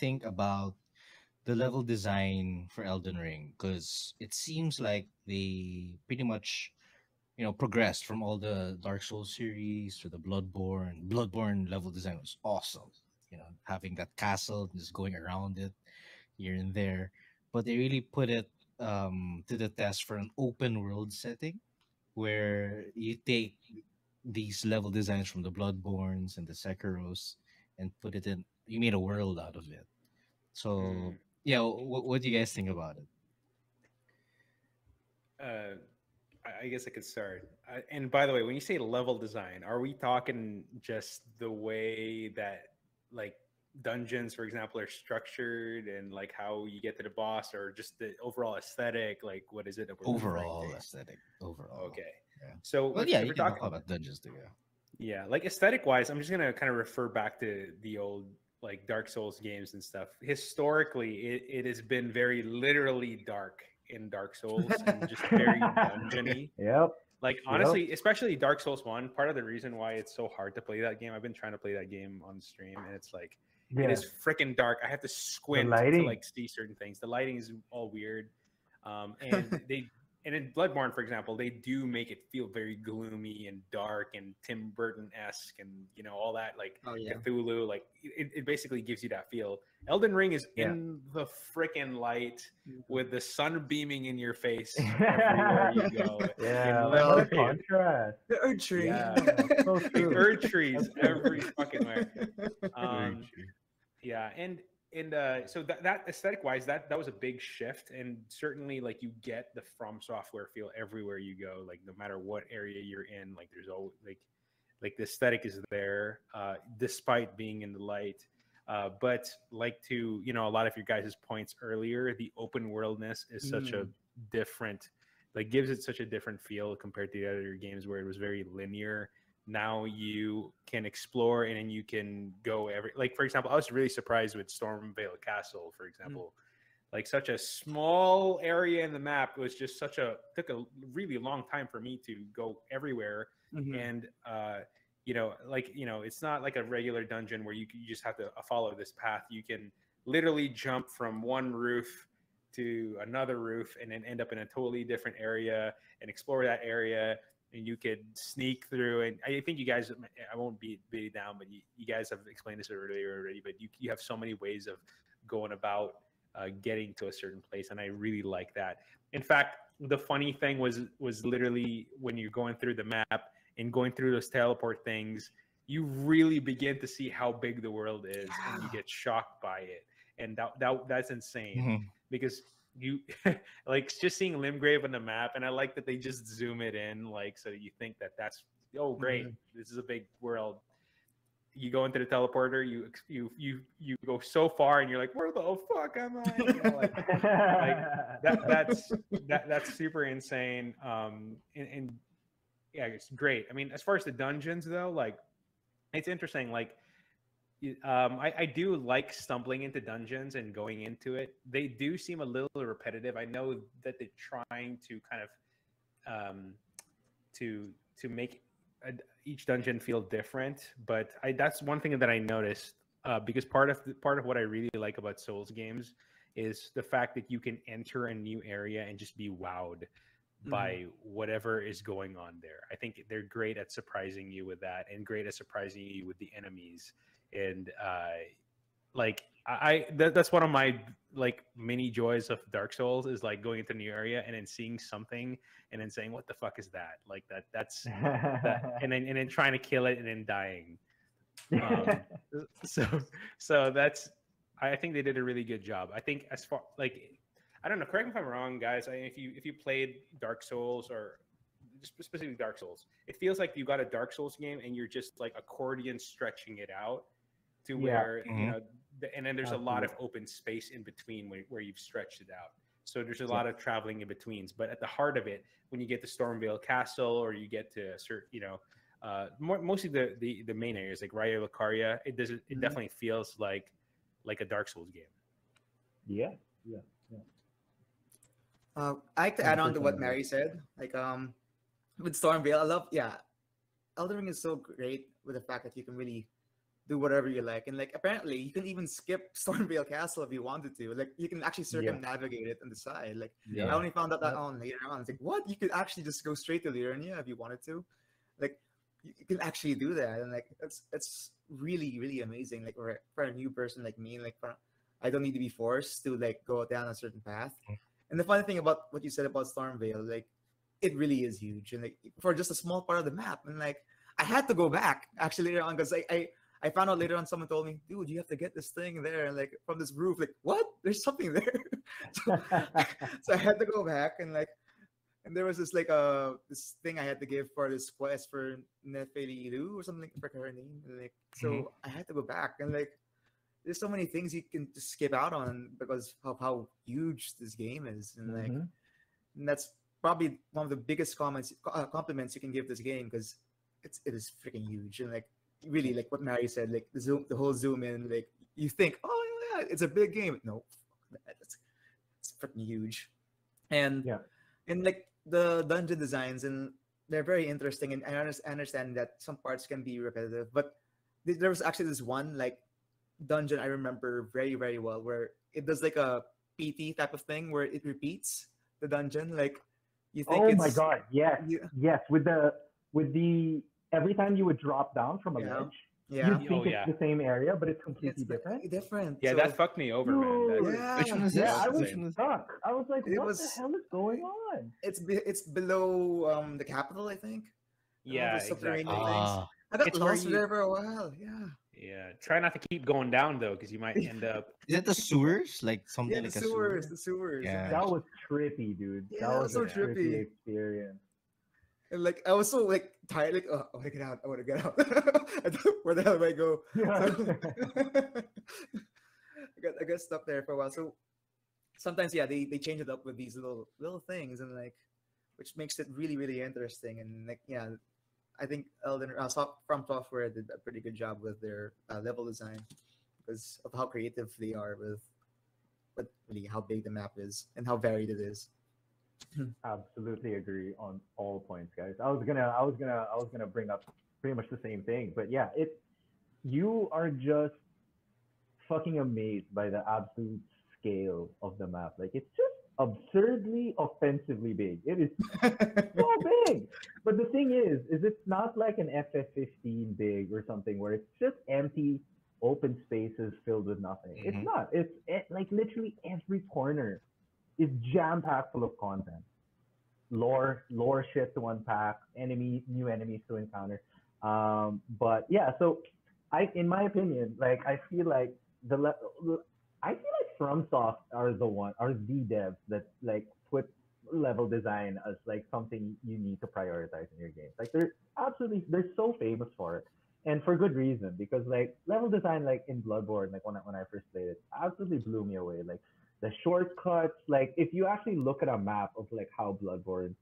think about the level design for Elden Ring? Because it seems like they pretty much, progressed from all the Dark Souls series to the Bloodborne. Bloodborne level design was awesome. Having that castle, just going around it here and there. But they really put it to the test for an open world setting where you take these level designs from the Bloodborns and the Sekiros and put it in. You made a world out of it. So Mm. yeah, what do you guys think about it? Uh, I guess I could start. And by the way, when you say level design, are we talking just the way that like dungeons, for example, are structured and like how you get to the boss, or just the overall aesthetic? Like, what is it that we're referring to? Overall aesthetic. Overall. Okay. Yeah. So Well, yeah, if you we're can talk talking, about dungeons too. Yeah. yeah, like aesthetic wise, I'm just gonna kind of refer back to the old like Dark Souls games and stuff. Historically, it has been very literally dark in Dark Souls and just very dungeony. Yep. Like Yep. honestly, especially Dark Souls 1, part of the reason why it's so hard to play that game, I've been trying to play that game on stream and it's like it Yeah. is freaking dark. I have to The squint to lighting. like see certain things. The lighting is all weird. And they and in Bloodborne, for example, they do make it feel very gloomy and dark and Tim Burton-esque and all that like Oh yeah. Cthulhu. Like it basically gives you that feel. Elden Ring is Yeah. in the freaking light Mhm. with the sun beaming in your face everywhere you go. Yeah. And What a literally- contrast. The Earth Tree. Yeah. So like true. Earth trees every fucking where. Very Um, true. yeah, and so that aesthetic wise, that was a big shift, and certainly like you get the From Software feel everywhere you go. Like no matter what area you're in, like there's always like the aesthetic is there, despite being in the light. But like to a lot of your guys' points earlier, the open worldness is such a different, like gives it such a different feel compared to the other games where it was very linear. Now you can explore and then you can go like for example, I was really surprised with Stormvale Castle, for example. Like such a small area in the map was just took a really long time for me to go everywhere. And it's not like a regular dungeon where you just have to follow this path. You can literally jump from one roof to another roof and then end up in a totally different area and explore that area. And you could sneak through, and I think you guys, I won't beat it down, but you guys have explained this earlier already, but you have so many ways of going about getting to a certain place, and I really like that. In fact, the funny thing was literally when you're going through the map and going through those teleport things, you really begin to see how big the world is, and you get shocked by it, and that's insane because you like just seeing Limgrave on the map, and I like that they just zoom it in, like so you think that's great, this is a big world. You go into the teleporter, you go so far, and you're like, where the fuck am I? That's super insane. And yeah, it's great. I mean, as far as the dungeons though, like it's interesting. Like I do like stumbling into dungeons and going into it. They do seem a little repetitive. I know that they're trying to kind of to make each dungeon feel different, but that's one thing that I noticed because part of what I really like about Souls games is the fact that you can enter a new area and just be wowed by whatever is going on there. I think they're great at surprising you with that, and great at surprising you with the enemies. And that's one of my like mini joys of Dark Souls is like going into a new area and then seeing something and then saying, what the fuck is that? Like that's that, and then trying to kill it and then dying. So that's, I think they did a really good job. I think as far like, I don't know, correct me if I'm wrong, guys. If you played Dark Souls or specifically Dark Souls, it feels like you got a Dark Souls game and you're just like accordion stretching it out to where and then there's a lot of open space in between where you've stretched it out. So there's a lot of traveling in betweens. But at the heart of it, when you get to Stormvale Castle or you get to mostly the main areas like Raya Lucaria, it definitely feels like a Dark Souls game. Yeah. I like to add on to what Mari said. Like with Stormvale, I love Elden Ring is so great with the fact that you can really do whatever you like. And like apparently you can even skip Stormvale Castle if you wanted to. Like you can actually circumnavigate it on the side. Like I Yeah. only found out that on later on. It's like what? You could actually just go straight to Liurnia if you wanted to. Like you can actually do that, and like it's really really amazing. Like for a new person like me, like I don't need to be forced to like go down a certain path. And the funny thing about what you said about Stormvale, like it really is huge, and like for just a small part of the map, and like I had to go back actually later on because I found out later on someone told me, dude, you have to get this thing there, and like from this roof, like what? There's something there. so, so I had to go back and like. And there was this like this thing I had to give for this quest for Nefeliru or something for her name. And, like so I had to go back and like there's so many things you can just skip out on because of how huge this game is. And like and that's probably one of the biggest compliments you can give this game because it is freaking huge. And like really like what Mari said, like the whole zoom in, like you think, oh yeah, it's a big game. No, it's freaking huge. And and like the dungeon designs, and they're very interesting, and I understand that some parts can be repetitive, but there was actually this one like dungeon I remember very very well where it does like a PT type of thing where it repeats the dungeon, like you think oh my god, yes, yes, with the every time you would drop down from a ledge, you'd think it's the same area, but it's completely different. Yeah, so, that fucked me over, man. Which one is this? I was stuck. I was like, what the hell is going on? It's below the capital, I think. Yeah, exactly. I got lost there for a while. Yeah. Try not to keep going down though, because you might end up. Is it the sewers? Like something like the sewers. Yeah. That was trippy, dude. Yeah, that was so a trippy experience. And like I was so like tired, like I want to get out. I want to get out. Where the hell do I go? I got stuck there for a while. So sometimes, they change it up with these little things, and like, which makes it really really interesting. And like, I think Elden From Software did a pretty good job with their level design because of how creative they are with really how big the map is and how varied it is. Absolutely agree on all points, guys. I was gonna bring up pretty much the same thing, but yeah, you are just fucking amazed by the absolute scale of the map. Like it's just absurdly offensively big. It is so big. But the thing is it's not like an FF15 big or something where it's just empty open spaces filled with nothing. It's not. It's like literally every corner is jam-packed full of content, lore shit to unpack, new enemies to encounter. But yeah, so in my opinion, like I feel like FromSoft are the devs that like put level design as like something you need to prioritize in your games. Like they're so famous for it. And for good reason, because like level design, like in Bloodborne, like when I first played it, absolutely blew me away. Like the shortcuts, like if you actually look at a map of like how Bloodborne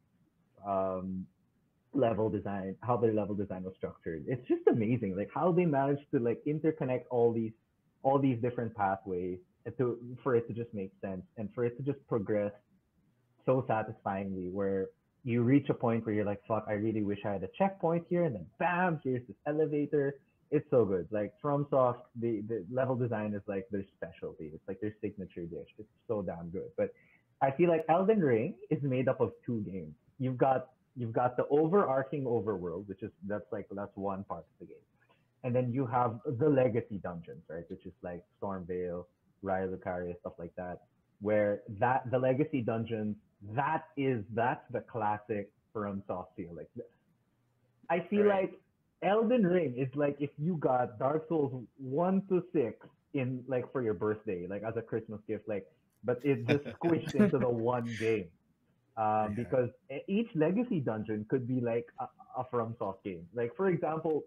level design, how their level design was structured, it's just amazing. Like how they managed to like interconnect all these different pathways for it to just make sense and for it to just progress so satisfyingly, where you reach a point where you're like, fuck, I really wish I had a checkpoint here, and then bam, here's this elevator. It's so good. Like FromSoft, the level design is like their specialty. It's like their signature dish. It's so damn good. But I feel like Elden Ring is made up of two games. You've got the overarching overworld, that's one part of the game. And then you have the legacy dungeons, right? Which is like Stormvale, Raya Lucaria, stuff like that. Where the legacy dungeons, that's the classic FromSoft feel. Like I feel like Elden Ring is like if you got Dark Souls 1 to 6 in like for your birthday, like as a Christmas gift, like, but it's just squished into the one game. Because each legacy dungeon could be like a FromSoft game. Like for example,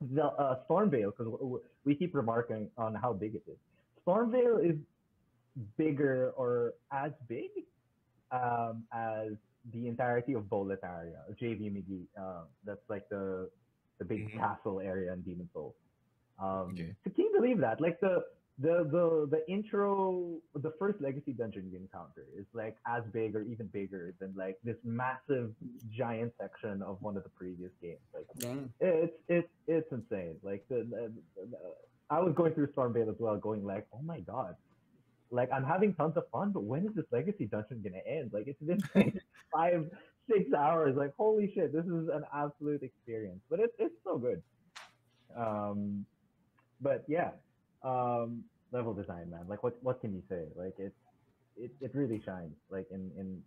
the Stormvale, because we keep remarking on how big it is. Stormvale is bigger or as big as the entirety of Boletaria, JV McGee. That's like the big castle area in Demon Souls. So can you believe that? Like the the intro, the first legacy dungeon you encounter is like as big or even bigger than like this massive giant section of one of the previous games. Like Dang. it's insane. Like I was going through Stormbait as well, going like, oh my god, like I'm having tons of fun, but when is this legacy dungeon gonna end? Like it's been like 5-6 hours. Like holy shit, this is an absolute experience. But it's so good. But yeah, level design, man. Like what can you say? Like it really shines. Like in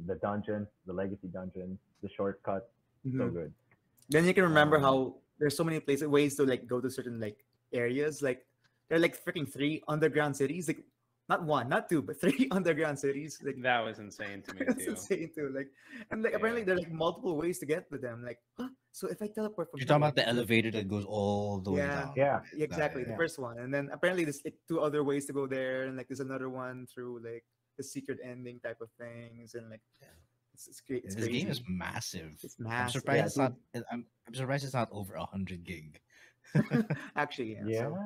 the dungeon, the legacy dungeon, the shortcuts, so Mhm. good. Then you can remember Um, how there's so many places, ways to like go to certain like areas. Like there are like freaking 3 underground cities. Like not one, not two, but 3 underground cities. Like That was insane to me it's too. insane too. Like and like apparently Yeah. there are like multiple ways to get to them. Like huh? So if I teleport from You're talking here, about the elevator that goes all the way yeah, down. yeah, exactly, the yeah. first one, and then apparently there's like 2 other ways to go there, and like there's another one through like the secret ending type of things, and like it's great. It's This game is crazy. massive. It's I'm massive. surprised Yeah, it's not. I'm surprised it's not over 100 gig. Actually, yeah. yeah. So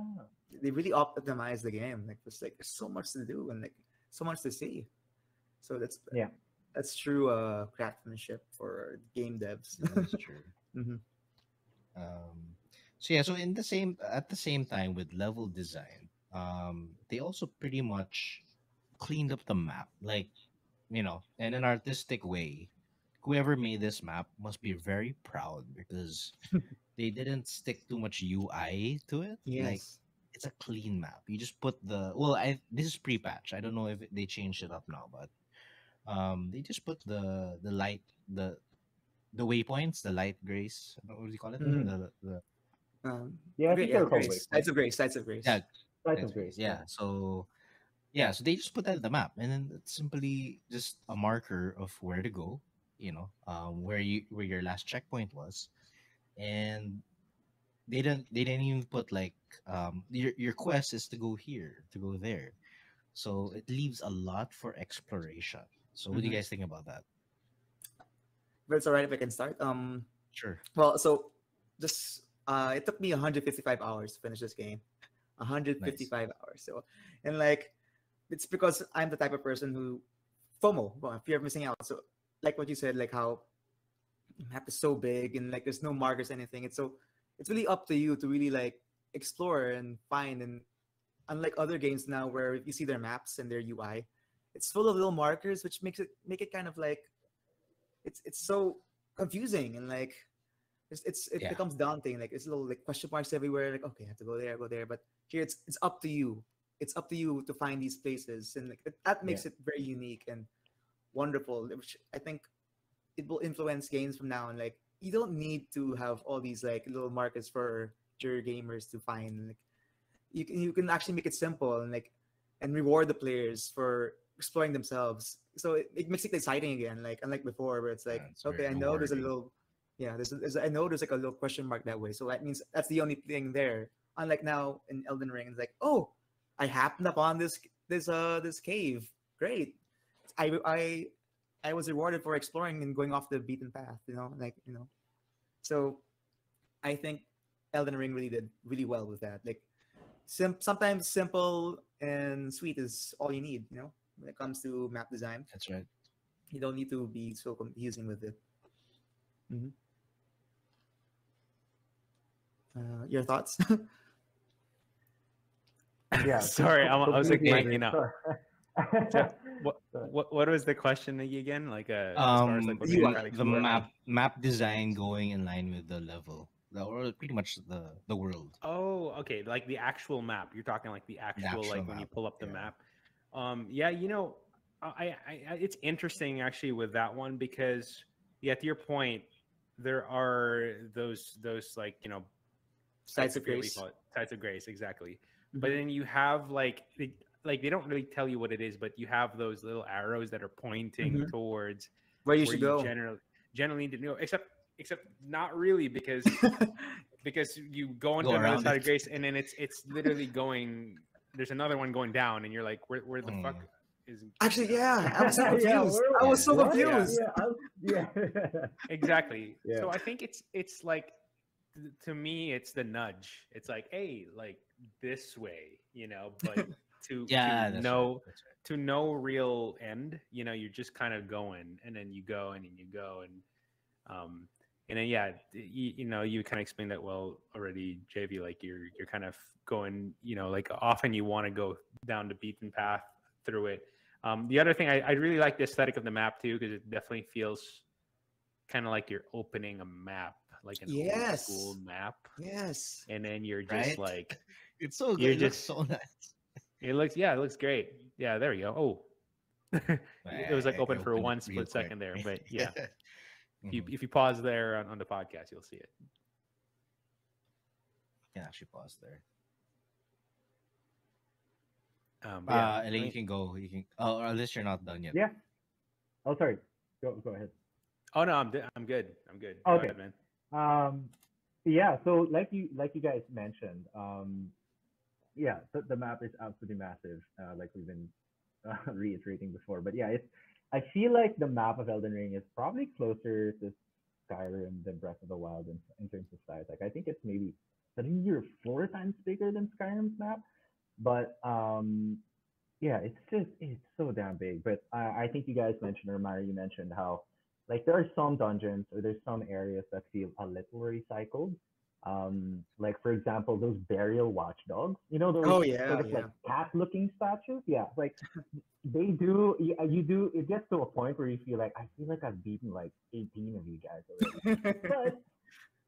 they really optimize the game. Like there's like so much to do and like so much to see. So Yeah. that's true craftsmanship for game devs. That's true. Mhm. So yeah, so in the same at the same time with level design, they also pretty much cleaned up the map, like in an artistic way. Whoever made this map must be very proud because they didn't stick too much UI to it. Like Yes. it's a clean map. You just put the well, I this is pre-patch. I don't know if they changed it up now, but they just put the light the waypoints, the light grace. What do you call it? Mhm. The Yeah, I Great, think yeah, they're called grace. waypoints. Sides of grace. Sides of grace. yeah, Sites light of grace. grace. Yeah. So yeah, so they just put that in the map, and then it's simply just a marker of where to go. Where your last checkpoint was, and they didn't even put like your quest is to go here, to go there. So it leaves a lot for exploration. So what do you Mhm. guys think about that? But it's alright if I can start. Sure. Well, so just it took me 155 hours to finish this game. Nice. 155 hours. So, and like, it's because I'm the type of person who FOMO, well, fear of missing out. So, like what you said, like how the map is so big and like there's no markers, anything. It's really up to you to really like explore and find. And unlike other games now where you see their maps and their UI, it's full of little markers, which make it kind of like it's so confusing and like it Yeah. becomes daunting. Like it's little like question marks everywhere. Like okay, I have to go there. But here it's up to you. It's up to you to find these places, and like that Yeah. makes it very unique and wonderful. Which I think it will influence games from now on. Like you don't need to have all these like little markers for your gamers to find. Like you can actually make it simple and like and reward the players for exploring themselves. So it makes it exciting again. Like unlike before, where it's like It's very okay, I know there's a rewarding. little yeah, I know there's like a little question mark that way. So that means that's the only thing there. Unlike now in Elden Ring, it's like oh, I happened upon this cave. Great, I I was rewarded for exploring and going off the beaten path. So I think Elden Ring really did really well with that. Like sometimes simple and sweet is all you need. When it comes to map design, That's right. you don't need to be so confusing with it. Mhm. Your thoughts? Yeah. Sorry, I was like Completely blanking agree. out. Sorry. So what Sorry. what was the question again? Like as far as like what You they're are trying to The explore? map design going in line with the level, or pretty much the world, Oh, okay. Like the actual map. You're talking like the the actual actual like when you map. pull up the Yeah. map. Yeah, it's interesting actually with that one because yeah, to your point, there are those like I Sites of forget what you grace. call it, sites of grace, exactly. But Mhm. then you have like they don't really tell you what it is, but you have those little arrows that are pointing Mhm. towards Where you where should you go. generally need to know, except not really because you go into Go another around side of it. grace and then it's literally going. There's another one going down, and you're like, where the fuck Mm. is Actually, yeah, I was so Yeah. confused. I was so What? Yeah, confused. Yeah. Yeah. exactly. Yeah. So I think it's like to me, it's the nudge. It's like, hey, like this way, but to Yeah, that's right. no That's right. to no real end, you're just kind of going, and then you go, and then you go, um, and then yeah, you kind of explained that well already, JV. Like you're kind of going, like often you want to go down the beaten path through it. The other thing, I really like the aesthetic of the map too, because it definitely feels kind of like you're opening a map, like an old school Yes. map, Yes. and then you're just Right? like It's so good. you're It looks just so nice. it looks great. Yeah, there we go. Oh, it was like I open for opened it one real split quick. second there, but yeah, Mhm. if you pause there on the podcast, you'll see it. Can actually pause there. But yeah, I Elaine, you mean, can go. You can. Oh, unless you're not done yet. Yeah. Oh, sorry. Go ahead. oh no, I'm good. I'm good. Go Okay. ahead, man. Um, yeah. So like you guys mentioned, yeah, the map is absolutely massive. Like we've been reiterating before, but yeah, it's. I feel like the map of Elden Ring is probably closer to Skyrim than Breath of the Wild in terms of size. Like I think it's maybe 3 or 4 times bigger than Skyrim's map, but yeah, it's so damn big. But I think you guys mentioned, or Mari, you mentioned how like there are some dungeons or there's some areas that feel a little recycled. Like for example, those burial watchdogs. You know those Oh sort yeah, of like yeah. cat-looking statues. Yeah, like they do. You do. It gets to a point where you feel like I feel like I've beaten like 18 of you guys already. But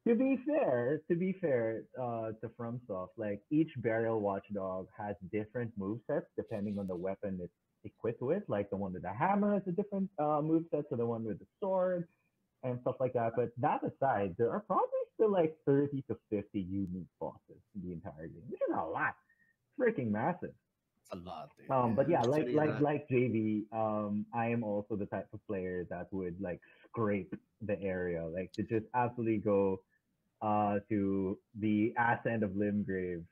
to be fair, to FromSoft, like each burial watchdog has different move sets depending on the weapon it's equipped with. Like the one with the hammer has a different move set to the one with the sword and stuff like that. But that aside, there are probably still like 30 to 50 unique bosses in the entire game, which is a lot. Freaking massive. It's a lot, dude. But Yeah, yeah, it's like really a like lot. like JV, I am also the type of player that would like scrape the area, like to just absolutely go to the ass end of Limgrave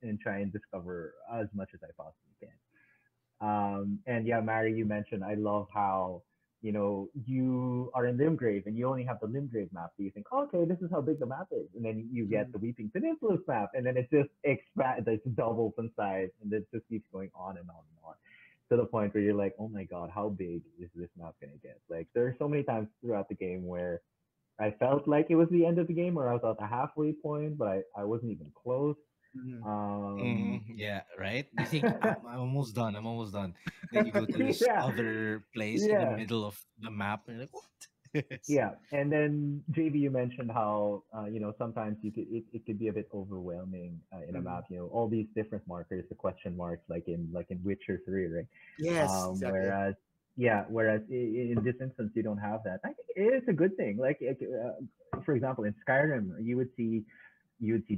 and try and discover as much as I possibly can. And yeah, Mary, you mentioned I love how you are in Limgrave and you only have the Limgrave map. So you think, okay, this is how big the map is, and then you get Mhm. the Weeping Peninsula's map, and then it just expands, it doubles in size, and it just keeps going on and on and on. To the point where you're like, oh my god, how big is this map gonna get? Like, there are so many times throughout the game where I felt like it was the end of the game, or I was at the halfway point, but I wasn't even close. Mhm. Yeah, right. You think I'm almost done. I'm almost done. Then you go to this Yeah, other place in the yeah, middle of the map, and you're like, what? yeah. And then JV, you mentioned how sometimes it could be a bit overwhelming in a Mhm. map. All these different markers, the question marks, like in Witcher 3, right? Yes, exactly. Whereas in this instance you don't have that. I think it's a good thing. Like for example, in Skyrim, you would see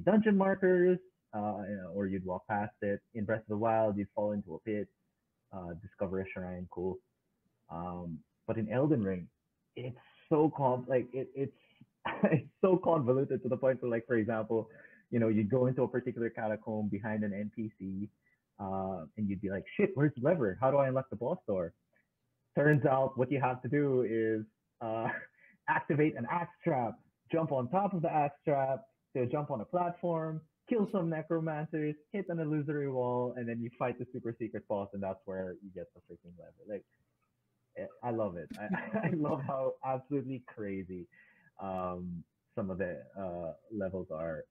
dungeon markers, or you'd walk past it. In Breath of the Wild, you'd fall into a pit, discover a shrine, cool. But in Elden Ring, it's it's it's so convoluted to the point where, like, for example, you'd go into a particular catacomb behind an NPC, and you'd be like, shit, where's the lever? How do I unlock the boss door? Turns out what you have to do is uh, activate an axe trap, jump on top of the axe trap, to jump on a platform, kill some necromancers, hit an illusory wall, and then you fight the super secret boss, and that's where you get the freaking lever. Like, I love it. I love how absolutely crazy some of the levels are.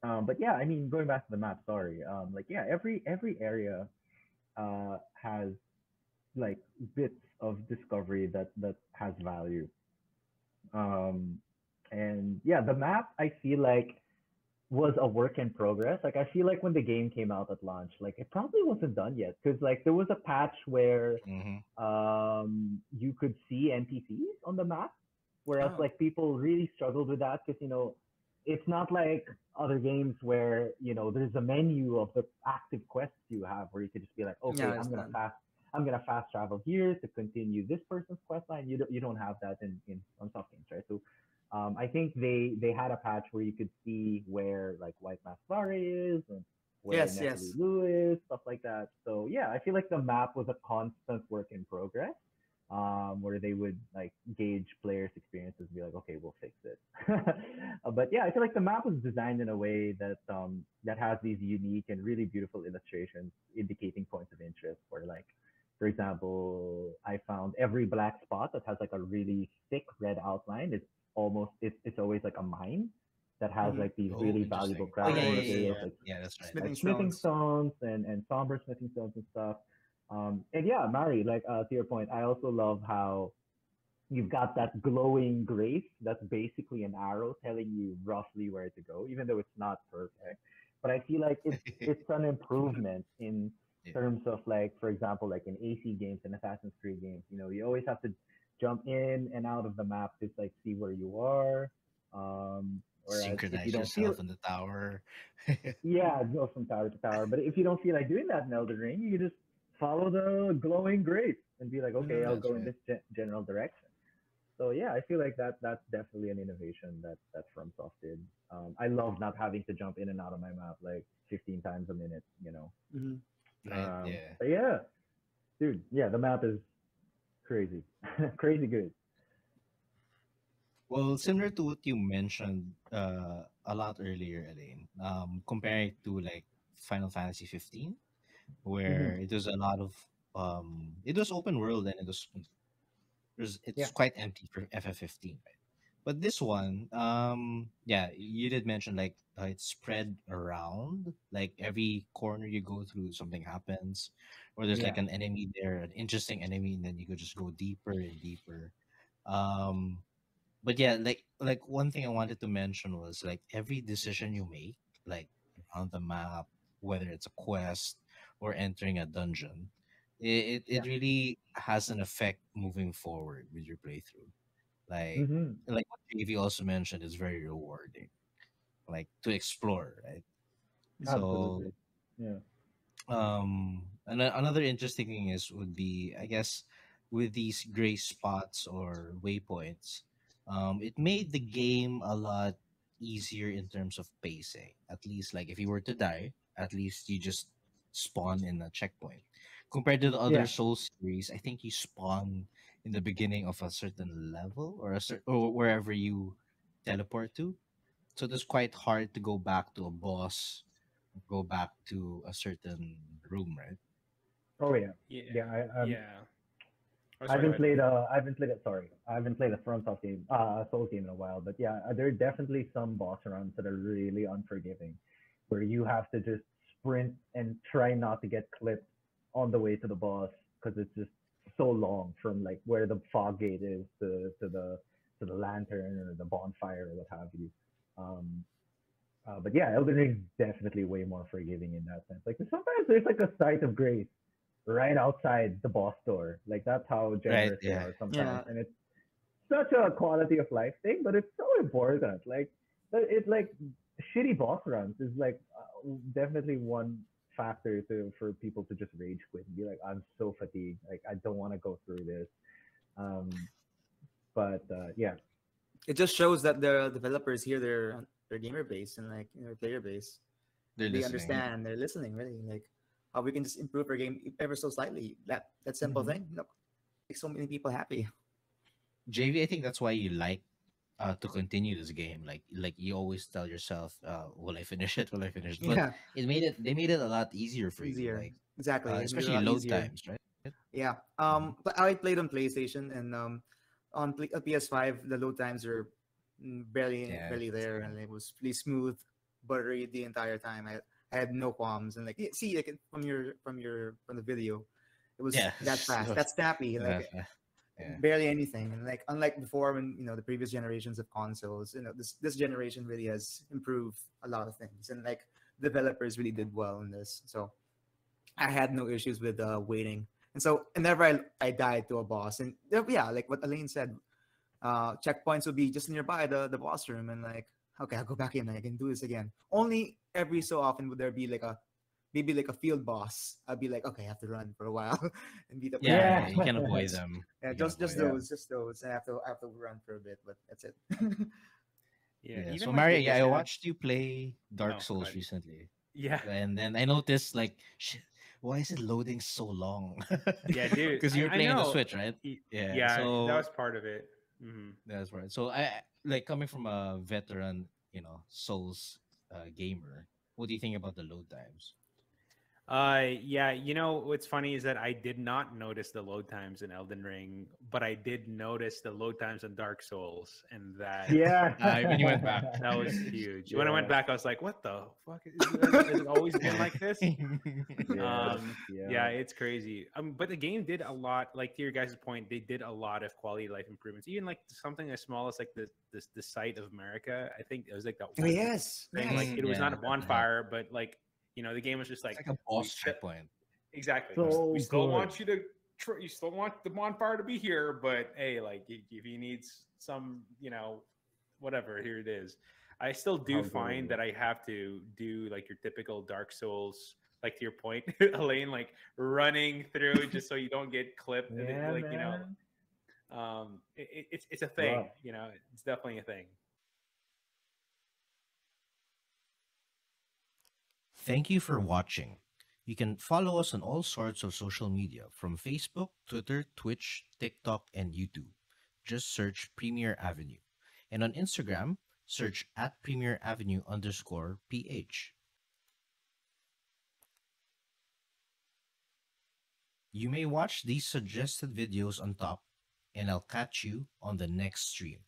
But yeah, I mean, going back to the map, sorry. Like, yeah, every area has like bits of discovery that has value. Um, and yeah, the map I feel like was a work in progress. Like I feel like when the game came out at launch, like it probably wasn't done yet because like there was a patch where Mm-hmm. you could see NPCs on the map, whereas Oh, like people really struggled with that because it's not like other games where there's a menu of the active quests you have where you could just be like, yeah, okay, it's done. I'm gonna fast travel here to continue this person's quest line. You don't have that in on soft games, right? So I think they had a patch where you could see where like White Mask Flare is and where Yes, Nestle yes. Lou is, stuff like that. So yeah, I feel like the map was a constant work in progress. where they would like gauge players' experiences, be like, okay, we'll fix it. But yeah, I feel like the map was designed in a way that that has these unique and really beautiful illustrations indicating points of interest. Where like, for example, I found every black spot that has like a really thick red outline is it's always like a mine that has Mhm. like these Oh, really valuable interesting. Oh yeah, crafting yeah, Oh, yeah, materials yeah. Yeah, that's right. smithing like smithing stones. stones and somber smithing stones and stuff. And yeah, Mari, like to your point, I also love how you've got that glowing grace that's basically an arrow telling you roughly where to go, even though it's not perfect. But I feel like it's an improvement in Yeah. terms of like, for example, like in AC games and Assassin's Creed games, you know, you always have to jump in and out of the map to like see where you are. Whereas if you Synchronize don't feel yourself in the tower. yeah, go from tower to tower. But if you don't feel like doing that in Elden Ring, you just follow the glowing grace and be like, okay, Mhm. I'll That's go in right. this general direction. So yeah, I feel like that's definitely an innovation that FromSoft did. I love not having to jump in and out of my map like 15 times a minute, you know. Mhm. Right. Yeah. But yeah, dude, yeah, the map is crazy, crazy good. Well, similar to what you mentioned a lot earlier, Elaine, comparing it to like Final Fantasy 15, Hmm. where it was a lot of it was open world and Yeah, it's quite empty for FF15, right? But this one, yeah, you did mention like it's spread around, like every corner you go through, something happens, or there's yeah. like an enemy there, an interesting enemy, and then you could just go deeper and deeper. Um, but yeah, like one thing I wanted to mention was like every decision you make, like on the map, whether it's a quest or entering a dungeon, it Yeah. really has an effect moving forward with your playthrough. Like Hmm. like what JV also mentioned is very rewarding, like to explore, right? So Absolutely. Yeah. and another interesting thing is would be, I guess, with these gray spots or waypoints, it made the game a lot easier in terms of pacing. At least like if you were to die, at least you just spawn in a checkpoint, compared to the other Yeah. Soul series. I think you spawn in the beginning of a certain level or or wherever you teleport to, so it was quite hard to go back to a boss, go back to a certain room, right? Oh yeah. Yeah, Yeah. yeah. Oh, I sorry. Go haven't ahead. played sorry, I haven't played a FromSoft game, a Souls game in a while. But yeah, there are definitely some boss rounds that are really unforgiving, where you have to just sprint and try not to get clipped on the way to the boss because it's just so long from like where the fog gate is to the lantern or the bonfire or what have you. Um, but yeah, Elden Ring is definitely way more forgiving in that sense. Like sometimes there's like a sight of grace right outside the boss door. Like that's how Right. generous they Yeah. are sometimes, Yeah. and it's such a quality of life thing, but it's so important. Like it's like shitty boss runs is like definitely one factor to for people to just rage quit and be like, I'm so fatigued. Like I don't want to go through this. Um, but yeah, It just shows that the developers hear their gamer base and like their player base, They're and they listening. understand. They're listening really. Like how we can just improve our game ever so slightly. That simple mm-hmm. thing, makes so many people happy. JV, I think that's why you like to continue this game. Like you always tell yourself, will I finish it? Will I finish it? But Yeah, they made it a lot easier for you, easier. like Exactly. It made it a especially lot load easier. times, right? Yeah. Mhm. But I played on PlayStation and on PS5 the load times are Yeah, barely that's there, true. and it was really smooth, buttery the entire time. I had no qualms, and like see like from the video, it was Yeah, that fast, so, that snappy, like yeah, barely anything. And like unlike before when the previous generations of consoles, this generation really has improved a lot of things, and like developers really did well in this. So I had no issues with waiting. And so whenever I died to a boss, and yeah, like what Elaine said, checkpoints would be just nearby the boss room, and like, okay, I'll go back in, I can do this again. Only every so often would there be like a maybe like a field boss. I'd be like, okay, I have to run for a while and beat up the yeah, enemy. yeah. Yeah, You can avoid them. Yeah, You can just avoid yeah, them. those. I have to run for a bit, but that's it. Yeah, Yeah. So even like Mario, with yeah, this I kind of watched you play Dark oh, go Souls ahead. recently. Yeah. And then I noticed like, shit, why is it loading so long? Yeah, dude. Because you were I playing on the know. Switch, right? Yeah. Yeah, that So was part of it. Hmm. that's right. So I like coming from a veteran, Souls gamer. What do you think about the load times? Yeah, what's funny is that I did not notice the load times in Elden Ring, but I did notice the load times in Dark Souls, and that Yeah. When you went back. that was huge. When I went Yeah. back, I was like, "What the fuck? Has it always been like this?" Yeah. Yeah, Yeah. it's crazy. But the game did a lot. Like to your guys' point, they did a lot of quality of life improvements. Even like something as small as like the site of America. I think it was like that Oh, one yes, thing. Like yes. it was Yeah, not a that helped. bonfire, but like the game was just It's like like a we boss set checkpoint. exactly. We So still good. want you to. You still want the bonfire to be here, but hey, like if he needs some, whatever, here it is. I still do How good is find it? that I have to do like your typical Dark Souls, like to your point, Elaine, like running through just so you don't get clipped. Yeah, Like man. it's a thing. Rough. It's definitely a thing. Thank you for watching. You can follow us on all sorts of social media from Facebook, Twitter, Twitch, TikTok, and YouTube. Just search Premier Avenue. And on Instagram, search at Premier Avenue _PH. You may watch these suggested videos on top, and I'll catch you on the next stream.